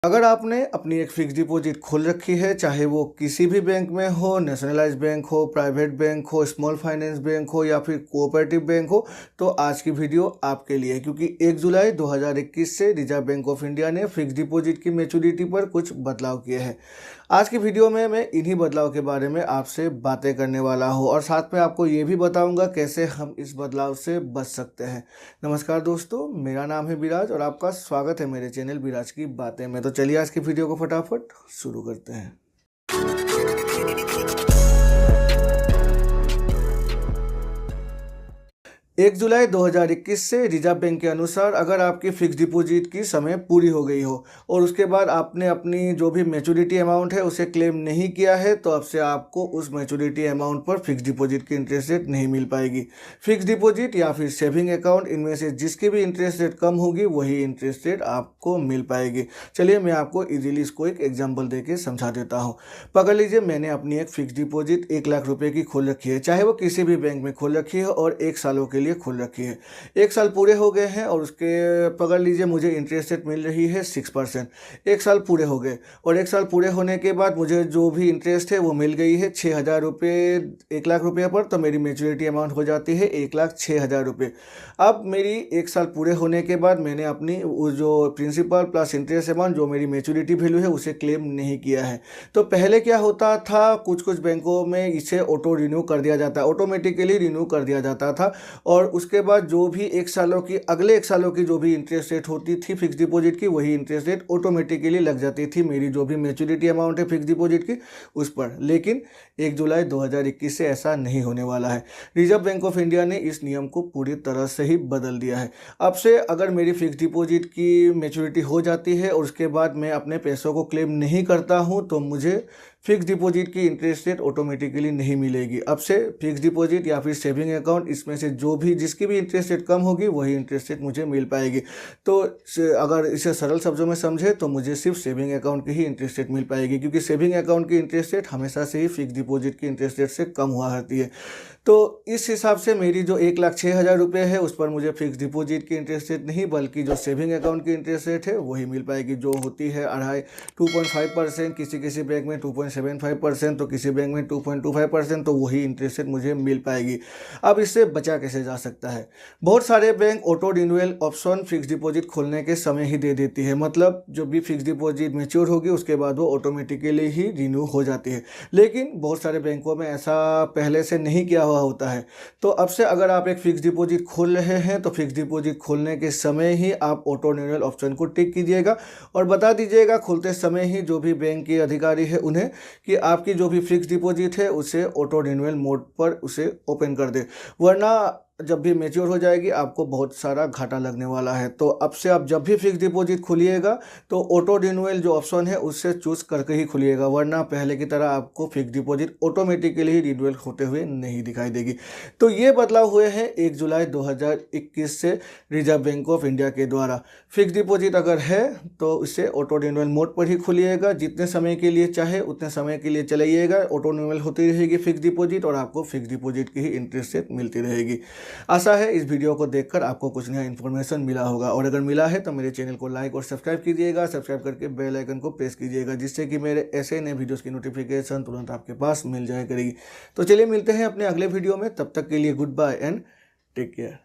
अगर आपने अपनी एक फिक्स डिपॉजिट खोल रखी है, चाहे वो किसी भी बैंक में हो, नेशनलाइज्ड बैंक हो, प्राइवेट बैंक हो, स्मॉल फाइनेंस बैंक हो या फिर कोऑपरेटिव बैंक हो, तो आज की वीडियो आपके लिए है। क्योंकि 1 जुलाई 2021 से रिजर्व बैंक ऑफ इंडिया ने फिक्स डिपॉजिट की मैच्योरिटी पर कुछ बदलाव किए हैं। आज की वीडियो में मैं इन्हीं बदलाव के बारे में आपसे बातें करने वाला हूँ और साथ में आपको ये भी बताऊँगा कैसे हम इस बदलाव से बच सकते हैं। नमस्कार दोस्तों, मेरा नाम है विराज और आपका स्वागत है मेरे चैनल विराज की बातें में। तो चलिए आज की वीडियो को फटाफट शुरू करते हैं। 1 जुलाई 2021 से रिजर्व बैंक के अनुसार अगर आपकी फिक्स डिपॉजिट की समय पूरी हो गई हो और उसके बाद आपने अपनी जो भी मैच्योरिटी अमाउंट है उसे क्लेम नहीं किया है, तो अब से आपको उस मैच्योरिटी अमाउंट पर फिक्स डिपॉजिट की इंटरेस्ट रेट नहीं मिल पाएगी। फिक्स डिपॉजिट या फिर सेविंग अकाउंट, इनमें से जिसकी भी इंटरेस्ट रेट कम होगी वही इंटरेस्ट रेट आपको मिल पाएगी। चलिए मैं आपको इजीली इसको एक एग्जाम्पल देके समझा देता हूँ। पकड़ लीजिए, मैंने अपनी एक फिक्स डिपॉजिट 1 लाख रुपए की खोल रखी है, चाहे वो किसी भी बैंक में खोल रखी है और 1 सालों के लिए खोल रखी है। 1 साल पूरे हो गए हैं और उसके पकड़ लीजिए मुझे इंटरेस्ट रेट मिल रही है 6%। 1 साल पूरे हो गए और 1 साल पूरे होने के बाद मुझे जो भी इंटरेस्ट है वो मिल गई है 6,000 रुपये 1 लाख रुपये पर, तो मेरी मैच्योरिटी अमाउंट हो जाती है 1,06,000 रुपये। अब मेरी 1 साल पूरे होने के बाद मैंने अपनी जो प्रिंसिपल प्लस इंटरेस्ट अमाउंट जो मेरी मैच्योरिटी वैल्यू है उसे क्लेम नहीं किया है। तो पहले क्या होता था, कुछ बैंकों में इसे ऑटो रिन्यू कर दिया जाता है, ऑटोमेटिकली रिन्यू कर दिया जाता था और उसके बाद जो भी 1 सालों की अगले 1 सालों की जो भी इंटरेस्ट रेट होती थी फिक्स डिपॉजिट की, वही इंटरेस्ट रेट ऑटोमेटिकली लग जाती थी मेरी जो भी मैच्योरिटी अमाउंट है फिक्स डिपॉजिट की उस पर। लेकिन 1 जुलाई 2021 से ऐसा नहीं होने वाला है। रिजर्व बैंक ऑफ इंडिया ने इस नियम को पूरी तरह से ही बदल दिया है। अब से अगर मेरी फिक्स डिपॉजिट की मैच्योरिटी हो जाती है और उसके बाद मैं अपने पैसों को क्लेम नहीं करता हूँ तो मुझे फिक्स डिपॉजिट की इंटरेस्ट रेट ऑटोमेटिकली नहीं मिलेगी। अब से फिक्स डिपॉजिट या फिर सेविंग अकाउंट, इसमें से जो भी जिसकी भी इंटरेस्ट रेट कम होगी वही इंटरेस्ट रेट मुझे मिल पाएगी। तो अगर इसे सरल शब्दों में समझे तो मुझे सिर्फ सेविंग अकाउंट की ही इंटरेस्ट रेट मिल पाएगी, क्योंकि सेविंग अकाउंट की इंटरेस्ट रेट हमेशा से ही फिक्स डिपॉजिट की इंटरेस्ट रेट से कम हुआ करती है। तो इस हिसाब से मेरी जो 1,06,000 रुपये है उस पर मुझे फिक्स डिपॉजिट की इंटरेस्ट रेट नहीं बल्कि जो सेविंग अकाउंट की इंटरेस्ट रेट है वही मिल पाएगी, जो होती है 2.5%, किसी बैंक में 2.75%, तो किसी बैंक में 2.25%, तो वही इंटरेस्ट रेट मुझे मिल पाएगी। अब इससे बचा कैसे जा सकता है? बहुत सारे bank auto renewal option fix deposit खोलने के समय ही दे देती है, मतलब जो भी फिक्स डिपॉजिट मैच्योर होगी उसके बाद वो ऑटोमेटिकली ही रिन्यू हो जाती है। लेकिन बहुत सारे बैंकों में ऐसा पहले से नहीं किया हुआ होता है। तो अब से अगर आप एक फिक्स डिपॉजिट खोल रहे हैं तो फिक्स डिपॉजिट खोलने के समय ही आप ऑटो रिन्यूअल ऑप्शन को टिक कीजिएगा और बता दीजिएगा खोलते समय ही जो भी बैंक के अधिकारी है उन्हें कि आपकी जो भी फिक्स डिपॉजिट है उसे ऑटो रिन्यूअल मोड पर उसे ओपन कर दे, वरना जब भी मैच्योर हो जाएगी आपको बहुत सारा घाटा लगने वाला है। तो अब से आप जब भी फिक्स डिपॉजिट खोलिएगा तो ऑटो रिन्यूअल जो ऑप्शन है उससे चूज करके ही खोलिएगा, वरना पहले की तरह आपको फिक्स डिपॉजिट ऑटोमेटिकली ही रिन्यूअल होते हुए नहीं दिखाई देगी। तो ये बदलाव हुए हैं 1 जुलाई 2021 से रिजर्व बैंक ऑफ इंडिया के द्वारा। फिक्स डिपॉजिट अगर है तो इसे ऑटो रिन्यूअल मोड पर ही खोलिएगा, जितने समय के लिए चाहे उतने समय के लिए चलाइएगा, ऑटो रिन्यूअल होती रहेगी फिक्स डिपॉजिट और आपको फिक्स डिपॉजिट की ही इंटरेस्ट रेट मिलती रहेगी। आशा है इस वीडियो को देखकर आपको कुछ नया इन्फॉर्मेशन मिला होगा और अगर मिला है तो मेरे चैनल को लाइक और सब्सक्राइब कीजिएगा, सब्सक्राइब करके बेल आइकन को प्रेस कीजिएगा, जिससे कि मेरे ऐसे नए वीडियोस की नोटिफिकेशन तुरंत आपके पास मिल जाया करेगी। तो चलिए मिलते हैं अपने अगले वीडियो में, तब तक के लिए goodbye and take care.